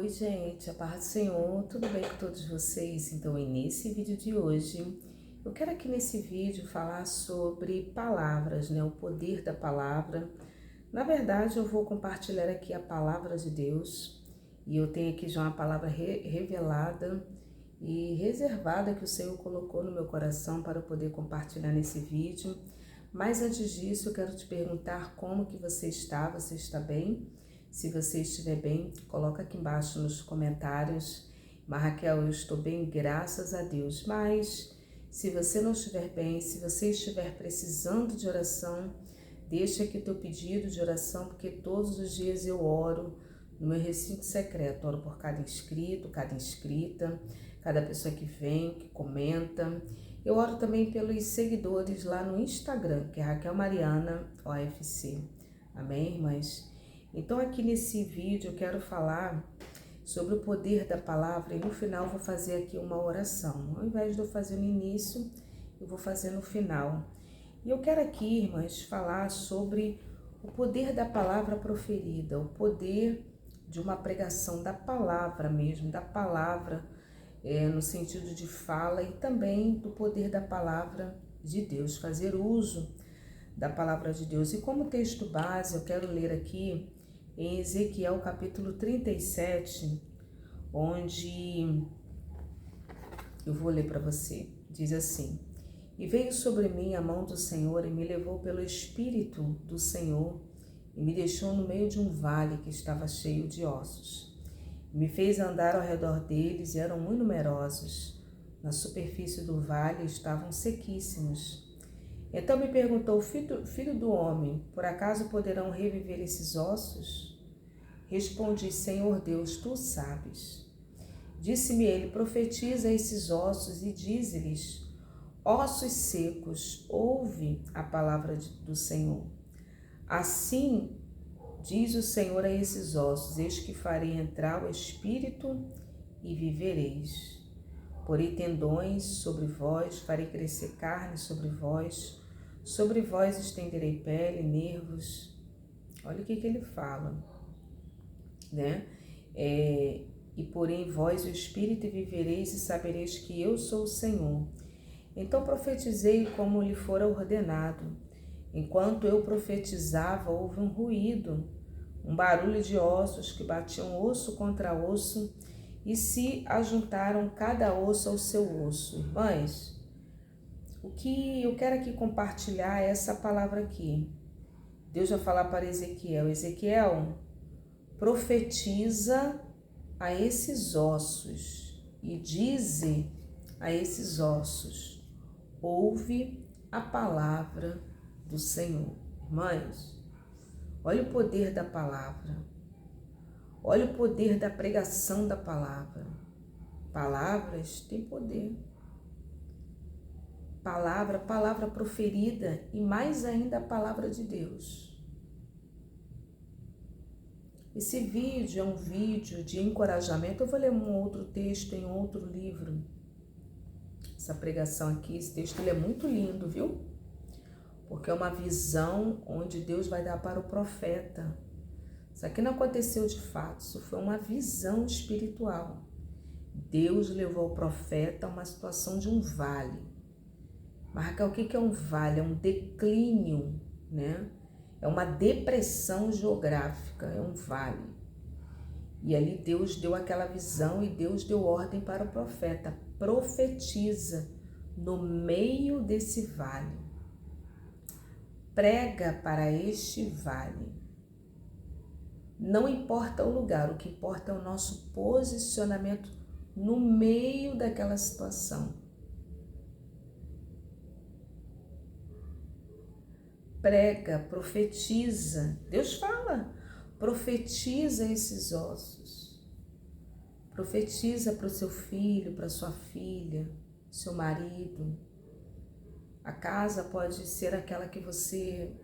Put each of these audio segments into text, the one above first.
Oi, gente, a paz do Senhor, tudo bem com todos vocês? Então, e nesse vídeo de hoje, eu quero aqui nesse vídeo falar sobre palavras, né? O poder da palavra. Na verdade, eu vou compartilhar aqui a palavra de Deus e eu tenho aqui já uma palavra revelada e reservada que o Senhor colocou no meu coração para eu poder compartilhar nesse vídeo. Mas antes disso, eu quero te perguntar como que você está bem? Se você estiver bem, coloca aqui embaixo nos comentários. Mas Raquel, eu estou bem, graças a Deus. Mas se você não estiver bem, se você estiver precisando de oração, deixa aqui teu pedido de oração, porque todos os dias eu oro no meu recinto secreto. Oro por cada inscrito, cada inscrita, cada pessoa que vem, que comenta. Eu oro também pelos seguidores lá no Instagram, que é Raquel Mariana OFC. Amém, irmãs? Então aqui nesse vídeo eu quero falar sobre o poder da palavra e no final eu vou fazer aqui uma oração. Ao invés de eu fazer no início, eu vou fazer no final. E eu quero aqui, irmãs, falar sobre o poder da palavra proferida, o poder de uma pregação da palavra mesmo, da palavra no sentido de fala e também do poder da palavra de Deus, fazer uso da palavra de Deus. E como texto base, eu quero ler aqui em Ezequiel capítulo 37, onde eu vou ler para você. Diz assim: E veio sobre mim a mão do Senhor e me levou pelo Espírito do Senhor e me deixou no meio de um vale que estava cheio de ossos. Me fez andar ao redor deles e eram muito numerosos. Na superfície do vale estavam sequíssimos. Então me perguntou: filho do homem, por acaso poderão reviver esses ossos? Respondi: Senhor Deus, tu sabes. Disse-me ele: profetiza esses ossos e dize-lhes: ossos secos, ouve a palavra do Senhor. Assim diz o Senhor a esses ossos: eis que farei entrar o Espírito e vivereis. Porei tendões sobre vós, farei crescer carne sobre vós estenderei pele, nervos. Olha o que ele fala, né? E porei em vós o Espírito e vivereis e sabereis que eu sou o Senhor. Então profetizei como lhe fora ordenado. Enquanto eu profetizava, houve um ruído, um barulho de ossos que batiam osso contra osso e se ajuntaram cada osso ao seu osso. Irmãs, o que eu quero aqui compartilhar é essa palavra aqui. Deus vai falar para Ezequiel: Ezequiel, profetiza a esses ossos e dize a esses ossos: ouve a palavra do Senhor. Irmãs, olha o poder da palavra. Olha o poder da pregação da palavra. Palavras têm poder. Palavra proferida e mais ainda a palavra de Deus. Esse vídeo é um vídeo de encorajamento. Eu vou ler um outro texto em outro livro. Essa pregação aqui, esse texto, ele é muito lindo, viu? Porque é uma visão onde Deus vai dar para o profeta. Isso aqui não aconteceu de fato, isso foi uma visão espiritual. Deus levou o profeta a uma situação de um vale. Mas, Raquel, o que é um vale? É um declínio, né? É uma depressão geográfica, é um vale. E ali Deus deu aquela visão e Deus deu ordem para o profeta: profetiza no meio desse vale. Prega para este vale. Não importa o lugar, o que importa é o nosso posicionamento no meio daquela situação. Prega, profetiza. Deus fala: profetiza esses ossos. Profetiza para o seu filho, para sua filha, seu marido. A casa pode ser aquela que você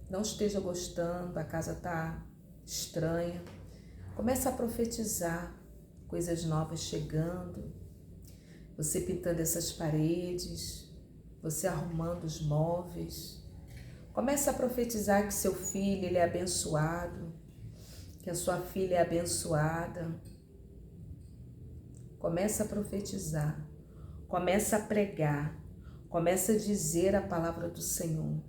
não esteja gostando, a casa está estranha. Começa a profetizar coisas novas chegando, você pintando essas paredes, você arrumando os móveis. Começa a profetizar que seu filho ele é abençoado, que a sua filha é abençoada. Começa a profetizar, começa a pregar, começa a dizer a palavra do Senhor.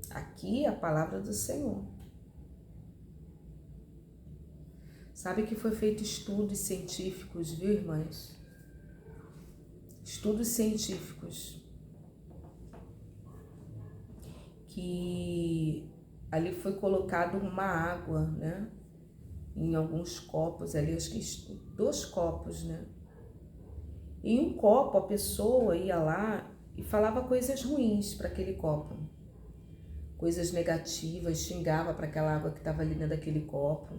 Aqui é a palavra do Senhor. Sabe que foi feito estudos científicos, viu, irmãs? Estudos científicos que ali foi colocado uma água, né? Em alguns copos ali, acho que 2 copos, né? Em um copo a pessoa ia lá e falava coisas ruins para aquele copo, coisas negativas, xingava para aquela água que estava ali dentro daquele copo.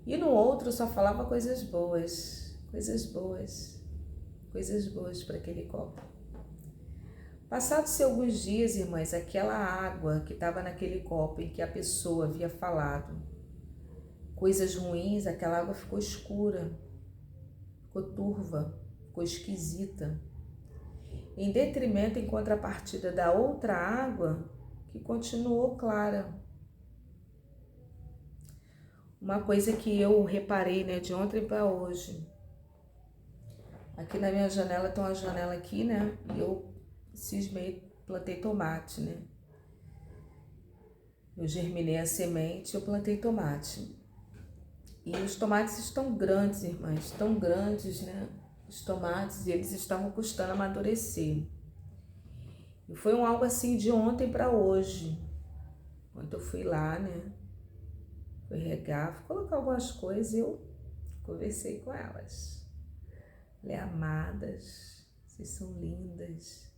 E no outro só falava coisas boas, coisas boas, coisas boas para aquele copo. Passados-se alguns dias, irmãs, aquela água que estava naquele copo em que a pessoa havia falado coisas ruins, aquela água ficou escura, ficou turva, ficou esquisita. Em detrimento, em contrapartida da outra água que continuou clara. Uma coisa que eu reparei, né, de ontem para hoje. Aqui na minha janela, tem uma janela aqui, né, e eu cismei, plantei tomate, né. Eu germinei a semente, eu plantei tomate. E os tomates estão grandes, irmãs, tão grandes, né? Os tomates, e eles estavam custando amadurecer. E foi algo assim de ontem para hoje. Quando eu fui lá, né? Fui regar, fui colocar algumas coisas e eu conversei com elas. Falei, amadas, vocês são lindas,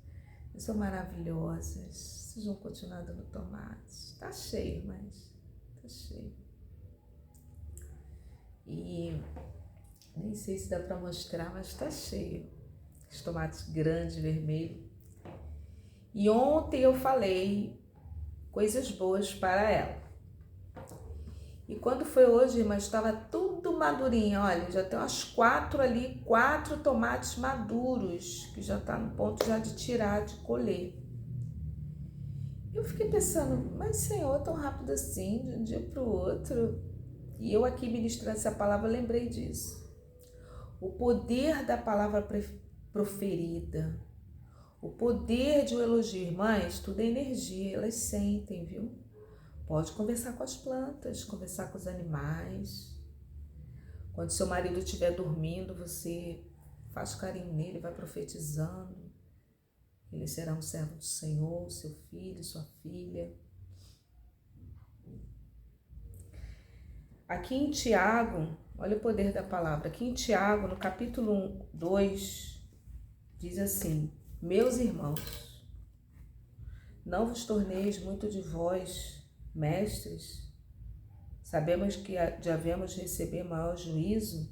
vocês são maravilhosas, vocês vão continuar dando tomates. Tá cheio, irmãs, tá cheio. E nem sei se dá para mostrar, mas tá cheio. Os tomates grandes, vermelhos. E ontem eu falei coisas boas para ela. E quando foi hoje, mas estava tudo madurinho. Olha, já tem umas 4 ali, 4 tomates maduros, que já tá no ponto já de tirar, de colher. Eu fiquei pensando, mas Senhor, tão rápido assim, de um dia para o outro. E eu aqui ministrando essa palavra, lembrei disso. O poder da palavra proferida, o poder de um elogio, irmãs, tudo é energia, elas sentem, viu? Pode conversar com as plantas, conversar com os animais. Quando seu marido estiver dormindo, você faz carinho nele, vai profetizando. Ele será um servo do Senhor, seu filho, sua filha. Aqui em Tiago, olha o poder da palavra. Aqui em Tiago, no capítulo 2, diz assim: meus irmãos, não vos torneis muito de vós, mestres, sabemos que devemos receber maior juízo.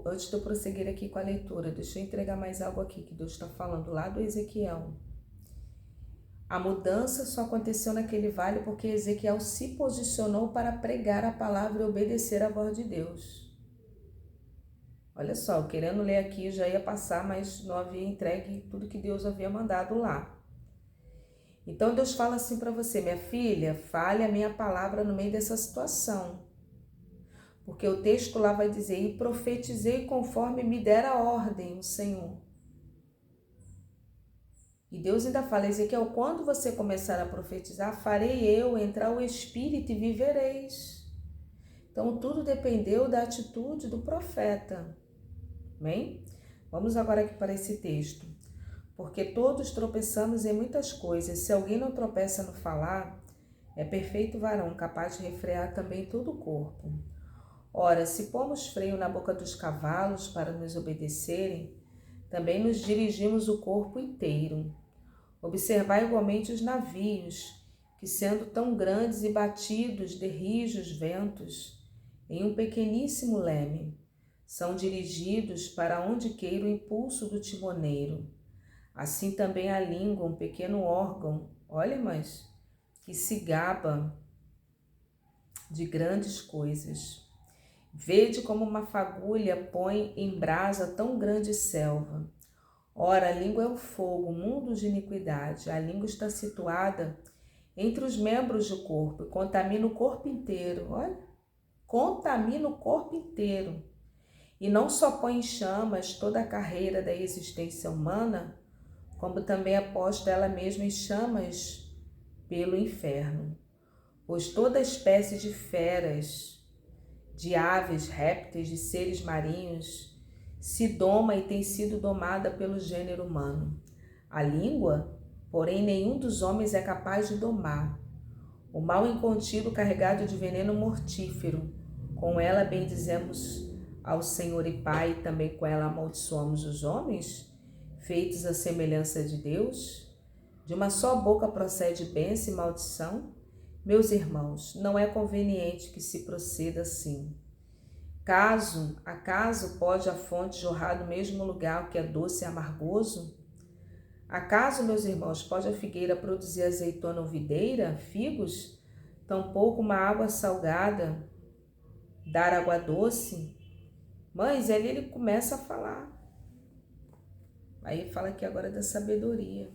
Antes de eu prosseguir aqui com a leitura, deixa eu entregar mais algo aqui que Deus está falando lá do Ezequiel. A mudança só aconteceu naquele vale porque Ezequiel se posicionou para pregar a palavra e obedecer à voz de Deus. Olha só, querendo ler aqui, já ia passar, mas não havia entregue tudo que Deus havia mandado lá. Então Deus fala assim para você, minha filha, fale a minha palavra no meio dessa situação. Porque o texto lá vai dizer, e profetizei conforme me dera a ordem o Senhor. E Deus ainda fala, Ezequiel, quando você começar a profetizar, farei eu entrar o Espírito e vivereis. Então tudo dependeu da atitude do profeta. Amém? Vamos agora aqui para esse texto. Porque todos tropeçamos em muitas coisas. Se alguém não tropeça no falar, é perfeito varão, capaz de refrear também todo o corpo. Ora, se pomos freio na boca dos cavalos para nos obedecerem, também nos dirigimos o corpo inteiro. Observai igualmente os navios, que sendo tão grandes e batidos de rijos ventos, em um pequeníssimo leme, são dirigidos para onde queira o impulso do timoneiro. Assim também a língua, um pequeno órgão, olha, mas que se gaba de grandes coisas. Vede como uma fagulha põe em brasa tão grande selva. Ora, a língua é o fogo, mundo de iniquidade. A língua está situada entre os membros do corpo e contamina o corpo inteiro. Olha, contamina o corpo inteiro. E não só põe em chamas toda a carreira da existência humana, como também é posta ela mesma em chamas pelo inferno. Pois toda espécie de feras, de aves, répteis, de seres marinhos, se doma e tem sido domada pelo gênero humano. A língua, porém, nenhum dos homens é capaz de domar. O mal incontido carregado de veneno mortífero, com ela bendizemos ao Senhor e Pai, e também com ela amaldiçoamos os homens, feitos à semelhança de Deus. De uma só boca procede bênção e maldição. Meus irmãos, não é conveniente que se proceda assim. Acaso pode a fonte jorrar do mesmo lugar o que é doce e amargoso? Acaso, meus irmãos, pode a figueira produzir azeitona ou videira, figos? Tampouco uma água salgada dar água doce? Mães, ali ele começa a falar. Aí ele fala aqui agora da sabedoria.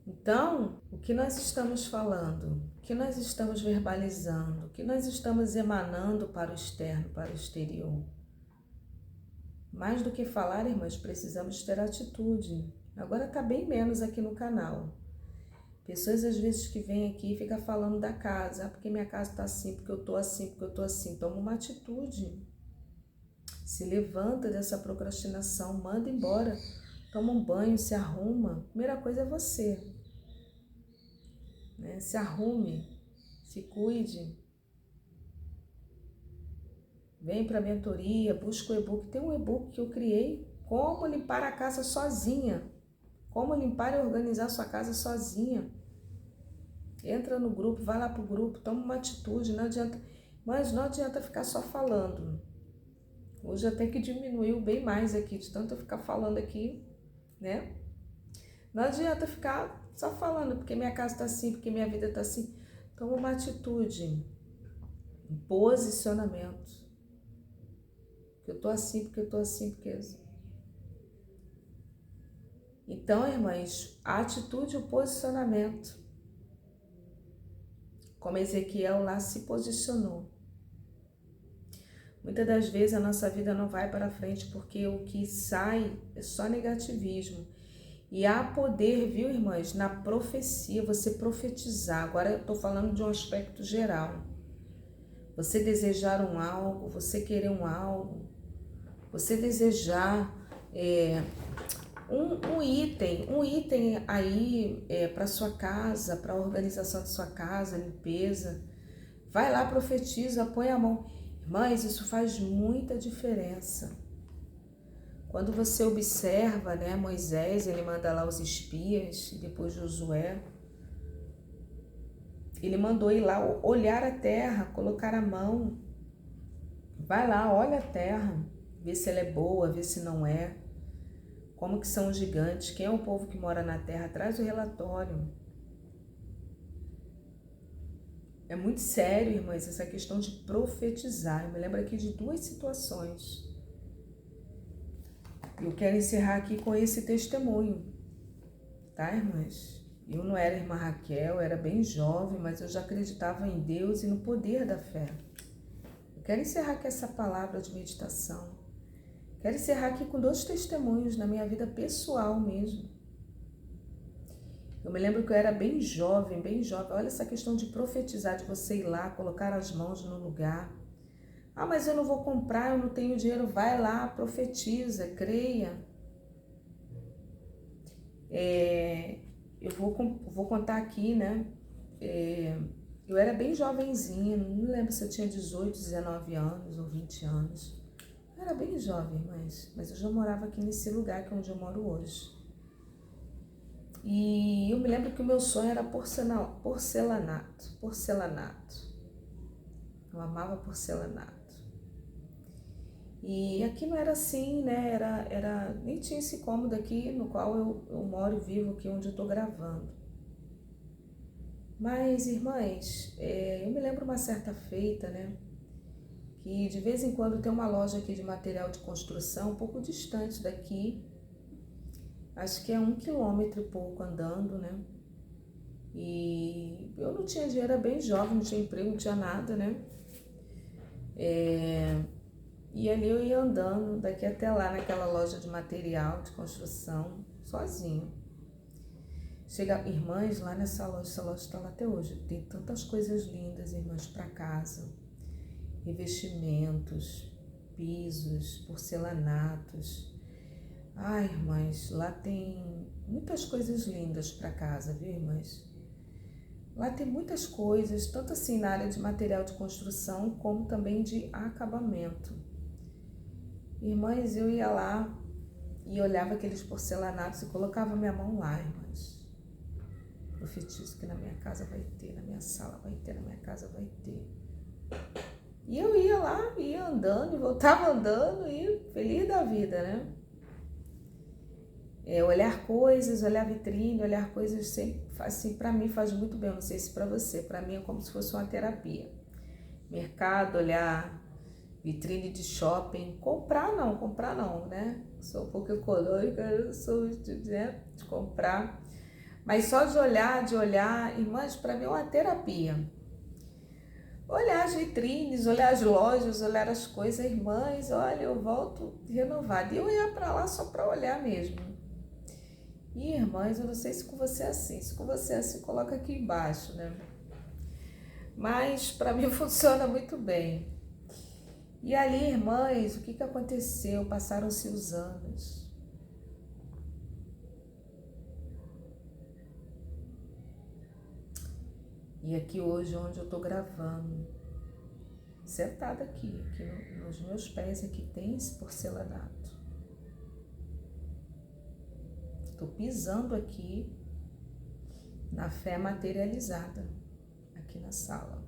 Então, o que nós estamos falando, o que nós estamos verbalizando, o que nós estamos emanando para o externo, para o exterior? Mais do que falar, irmãs, precisamos ter atitude. Agora está bem menos aqui no canal. Pessoas às vezes que vêm aqui e ficam falando da casa, porque minha casa está assim, porque eu estou assim, porque eu estou assim. Toma uma atitude. Se levanta dessa procrastinação, manda embora. Toma um banho, se arruma. A primeira coisa é você. Né? Se arrume, se cuide. Vem para a mentoria, busca o e-book. Tem um e-book que eu criei, como limpar a casa sozinha. Como limpar e organizar a sua casa sozinha. Entra no grupo, vai lá pro grupo, toma uma atitude, não adianta. Mas não adianta ficar só falando. Hoje até que diminuiu bem mais aqui, de tanto eu ficar falando aqui, né? Não adianta ficar só falando, porque minha casa tá assim, porque minha vida tá assim. Toma uma atitude, um posicionamento. Porque eu tô assim, porque eu tô assim, porque... Então, irmãs, a atitude e o posicionamento. Como Ezequiel lá se posicionou. Muitas das vezes a nossa vida não vai para frente porque o que sai é só negativismo. E há poder, viu, irmãs, na profecia, você profetizar. Agora eu estou falando de um aspecto geral. Você desejar um algo, você querer um algo, você desejar um item aí para sua casa, para a organização da sua casa, limpeza. Vai lá, profetiza, põe a mão. Irmãs, isso faz muita diferença. Quando você observa, né, Moisés, ele manda lá os espias, depois Josué, ele mandou ir lá olhar a terra, colocar a mão. Vai lá, olha a terra, vê se ela é boa, vê se não é. Como que são os gigantes, quem é o povo que mora na terra, traz o relatório. É muito sério, irmãs, essa questão de profetizar. Eu me lembro aqui de duas situações. Eu quero encerrar aqui com esse testemunho, tá, irmãs? Eu não era irmã Raquel, eu era bem jovem, mas eu já acreditava em Deus e no poder da fé. Eu quero encerrar com essa palavra de meditação. Quero encerrar aqui com dois testemunhos na minha vida pessoal mesmo. Eu me lembro que eu era bem jovem. Olha essa questão de profetizar, de você ir lá, colocar as mãos no lugar. Ah, mas eu não vou comprar, eu não tenho dinheiro. Vai lá, profetiza, creia. Eu vou contar aqui, né? Eu era bem jovenzinha, não me lembro se eu tinha 18, 19 anos ou 20 anos. Eu era bem jovem, mas eu já morava aqui nesse lugar que é onde eu moro hoje. E eu me lembro que o meu sonho era porcelanato. Eu amava porcelanato. E aqui não era assim, né? Nem tinha esse cômodo aqui no qual eu moro e vivo aqui onde eu tô gravando. Mas, irmãs, eu me lembro uma certa feita, né? Que de vez em quando tem uma loja aqui de material de construção, um pouco distante daqui. Acho que é 1 quilômetro e pouco andando, né? E eu não tinha dinheiro, era bem jovem, não tinha emprego, não tinha nada, né? E ali eu ia andando daqui até lá naquela loja de material de construção, sozinha. Chega, irmãs, lá nessa loja, essa loja está lá até hoje. Tem tantas coisas lindas, irmãs, para casa. Revestimentos, pisos, porcelanatos. Ai, irmãs, lá tem muitas coisas lindas para casa, viu, irmãs? Lá tem muitas coisas, tanto assim na área de material de construção, como também de acabamento. Irmãs, eu ia lá e olhava aqueles porcelanatos e colocava minha mão lá, irmãs. Profetizo que na minha casa vai ter, na minha sala vai ter, na minha casa vai ter. E eu ia lá, ia andando, voltava andando e feliz da vida, né? Olhar coisas, olhar vitrine, olhar coisas sempre, assim, para mim faz muito bem, não sei se para você, para mim é como se fosse uma terapia. Mercado, olhar vitrine de shopping, comprar não, né? Sou um pouco econômica, eu sou de comprar, mas só de olhar, irmãs, para mim é uma terapia. Olhar as vitrines, olhar as lojas, olhar as coisas, irmãs, olha, eu volto renovada. E eu ia para lá só para olhar mesmo. E irmãs, eu não sei se com você é assim. Se com você é assim, coloca aqui embaixo, né? Mas para mim funciona muito bem. E ali, irmãs, o que aconteceu? Passaram-se os anos. E aqui hoje, onde eu tô gravando, sentada aqui nos meus pés, aqui tem esse porcelanato. Estou pisando aqui na fé materializada, aqui na sala.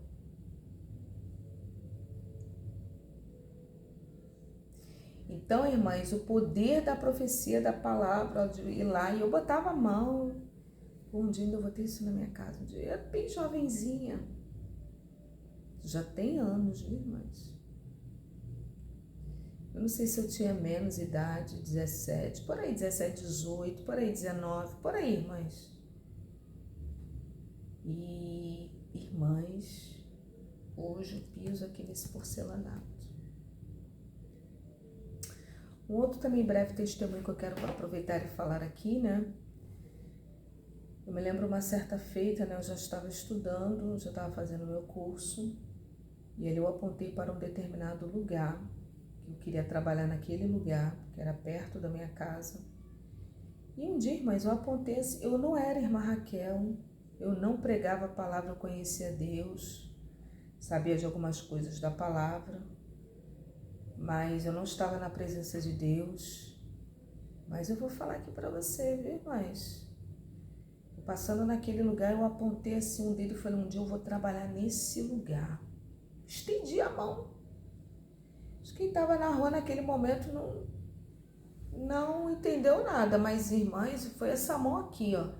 Então, irmãs, o poder da profecia da palavra, de ir lá e eu botava a mão. Um dia eu vou ter isso na minha casa. Um dia eu era bem jovenzinha. Já tem anos, viu, irmãs? Eu não sei se eu tinha menos idade, 17, por aí, 17, 18, por aí, 19, por aí, irmãs. E, irmãs, hoje eu piso aqui nesse porcelanato. Um outro também breve testemunho que eu quero aproveitar e falar aqui, né? Eu me lembro uma certa feita, né? Eu já estava estudando, já estava fazendo meu curso, e ali eu apontei para um determinado lugar, que eu queria trabalhar naquele lugar, que era perto da minha casa. E um dia, irmãs, eu apontei assim, eu não era irmã Raquel, eu não pregava a palavra, eu conhecia Deus, sabia de algumas coisas da palavra, mas eu não estava na presença de Deus. Mas eu vou falar aqui para você, viu, irmãs? Passando naquele lugar, eu apontei assim um dedo e falei, um dia eu vou trabalhar nesse lugar. Estendi a mão. Quem estava na rua naquele momento não entendeu nada, mas irmãs, foi essa mão aqui, ó.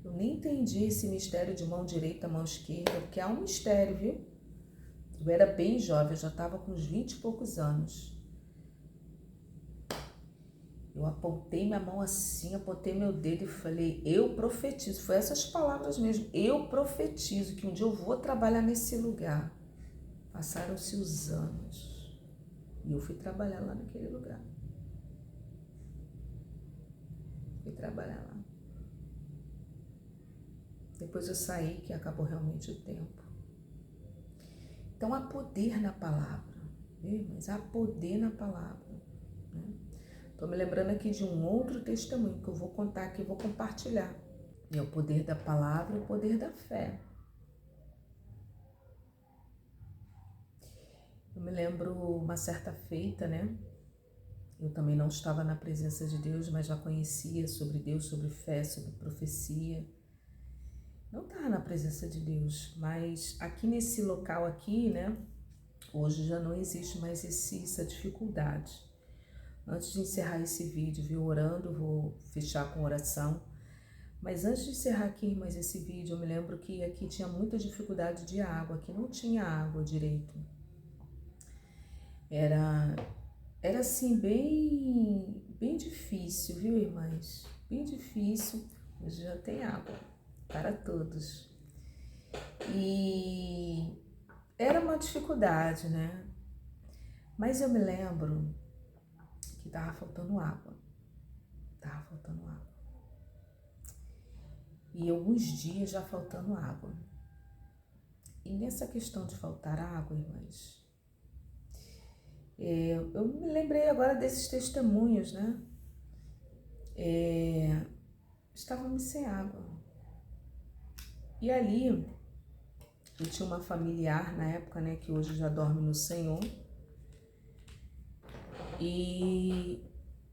Eu nem entendi esse mistério de mão direita, mão esquerda, porque é um mistério, viu? Eu era bem jovem, eu já estava com uns 20 e poucos anos. Eu apontei minha mão assim, apontei meu dedo e falei, eu profetizo, foi essas palavras mesmo, eu profetizo que um dia eu vou trabalhar nesse lugar. Passaram-se os anos e eu fui trabalhar lá naquele lugar. Fui trabalhar lá. Depois eu saí, que acabou realmente o tempo. Então há poder na palavra, viu? Mas há poder na palavra. Estou me lembrando aqui de um outro testemunho que eu vou contar aqui, vou compartilhar. É o poder da palavra e o poder da fé. Eu me lembro uma certa feita, né? Eu também não estava na presença de Deus, mas já conhecia sobre Deus, sobre fé, sobre profecia. Não estava na presença de Deus, mas aqui nesse local aqui, né? Hoje já não existe mais essa dificuldade. Antes de encerrar esse vídeo, viu, orando, vou fechar com oração. Mas antes de encerrar aqui, irmãs, esse vídeo, eu me lembro que aqui tinha muita dificuldade de água, aqui não tinha água direito. Era assim, bem difícil, viu, irmãs? Bem difícil. Hoje já tem água para todos. E era uma dificuldade, né? Mas eu me lembro que tava faltando água. Tava faltando água. E alguns dias já faltando água. E nessa questão de faltar água, irmãs, eu me lembrei agora desses testemunhos, né? Estávamos sem água. E ali, eu tinha uma familiar na época, né, que hoje já dorme no Senhor. E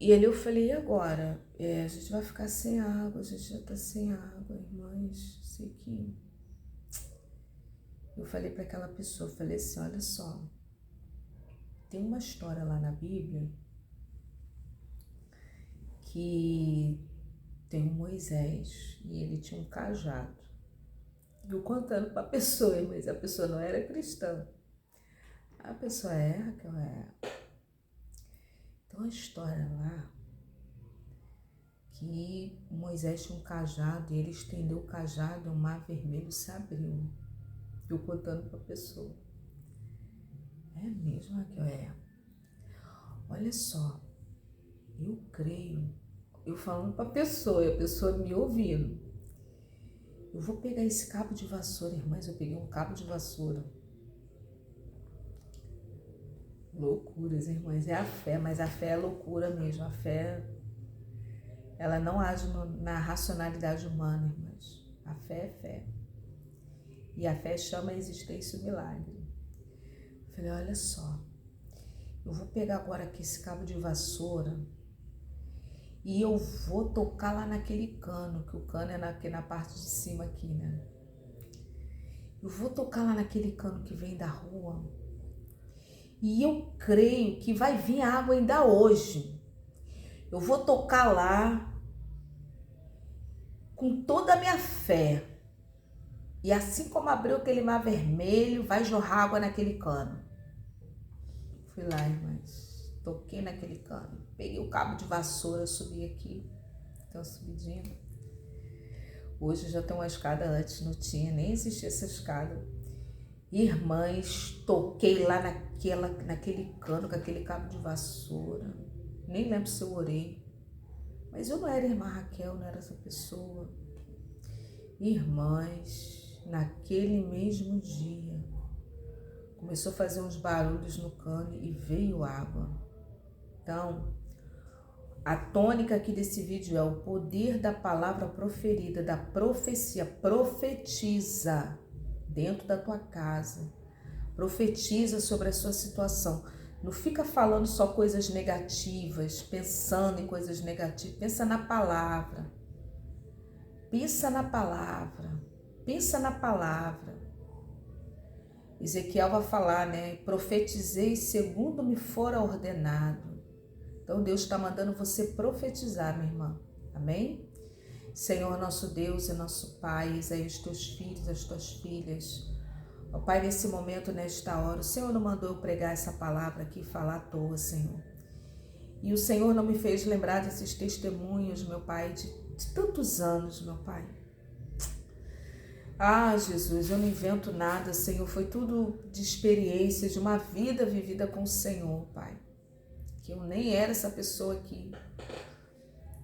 ali eu falei, e agora? A gente vai ficar sem água, a gente já tá sem água, irmãs, sei que... Eu falei para aquela pessoa, falei assim, olha só, tem uma história lá na Bíblia que tem um Moisés e ele tinha um cajado. E eu contando para a pessoa, mas a pessoa não era cristã. A pessoa Raquel, Então a história lá, que Moisés tinha um cajado e ele estendeu o cajado e o mar vermelho se abriu. Eu contando para a pessoa. É mesmo, Raquel? Olha só, eu creio, eu falando para a pessoa e a pessoa me ouvindo. Eu vou pegar esse cabo de vassoura, irmãs, eu peguei um cabo de vassoura. Loucuras, irmãs, é a fé, mas a fé é loucura mesmo. A fé, ela não age na racionalidade humana, irmãs. A fé é fé. E a fé chama a existência o milagre. Eu falei, olha só, eu vou pegar agora aqui esse cabo de vassoura e eu vou tocar lá naquele cano, que o cano é aqui na parte de cima aqui, né? Eu vou tocar lá naquele cano que vem da rua e eu creio que vai vir água ainda hoje. Eu vou tocar lá com toda a minha fé. E assim como abriu aquele mar vermelho, vai jorrar água naquele cano. Fui lá, irmãs, toquei naquele cano, peguei o cabo de vassoura, subi aqui, tem uma subidinha. Hoje já tem uma escada, antes não tinha, nem existia essa escada. Irmãs, toquei lá naquele cano com aquele cabo de vassoura. Nem lembro se eu orei, mas eu não era irmã Raquel, não era essa pessoa. Irmãs, naquele mesmo dia, começou a fazer uns barulhos no cano e veio água. Então, a tônica aqui desse vídeo é o poder da palavra proferida, da profecia. Profetiza dentro da tua casa. Profetiza sobre a sua situação. Não fica falando só coisas negativas, pensando em coisas negativas. Pensa na palavra. Pensa na palavra. Pensa na palavra. Ezequiel vai falar, né? Profetizei segundo me fora ordenado. Então Deus está mandando você profetizar, minha irmã. Amém? Senhor, nosso Deus e nosso Pai, eis aí os teus filhos, as tuas filhas. Ó Pai, nesse momento, nesta hora, o Senhor não mandou eu pregar essa palavra aqui e falar à toa, Senhor. E o Senhor não me fez lembrar desses testemunhos, meu Pai, de tantos anos, meu Pai. Ah, Jesus, eu não invento nada, Senhor. Foi tudo de experiência, de uma vida vivida com o Senhor, Pai. Que eu nem era essa pessoa aqui.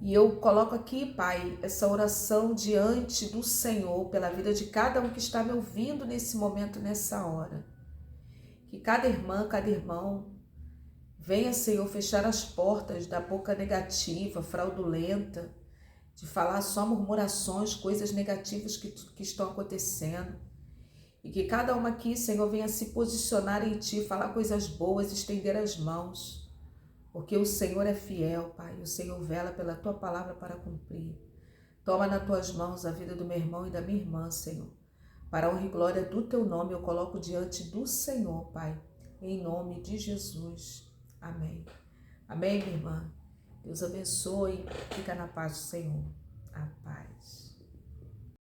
E eu coloco aqui, Pai, essa oração diante do Senhor, pela vida de cada um que está me ouvindo nesse momento, nessa hora. Que cada irmã, cada irmão, venha, Senhor, fechar as portas da boca negativa, fraudulenta, de falar só murmurações, coisas negativas que estão acontecendo. E que cada uma aqui, Senhor, venha se posicionar em Ti, falar coisas boas, estender as mãos. Porque o Senhor é fiel, Pai, o Senhor vela pela Tua palavra para cumprir. Toma nas Tuas mãos a vida do meu irmão e da minha irmã, Senhor. Para a honra e glória do Teu nome, eu coloco diante do Senhor, Pai, em nome de Jesus. Amém. Amém, minha irmã? Deus abençoe. Fica na paz do Senhor. A paz.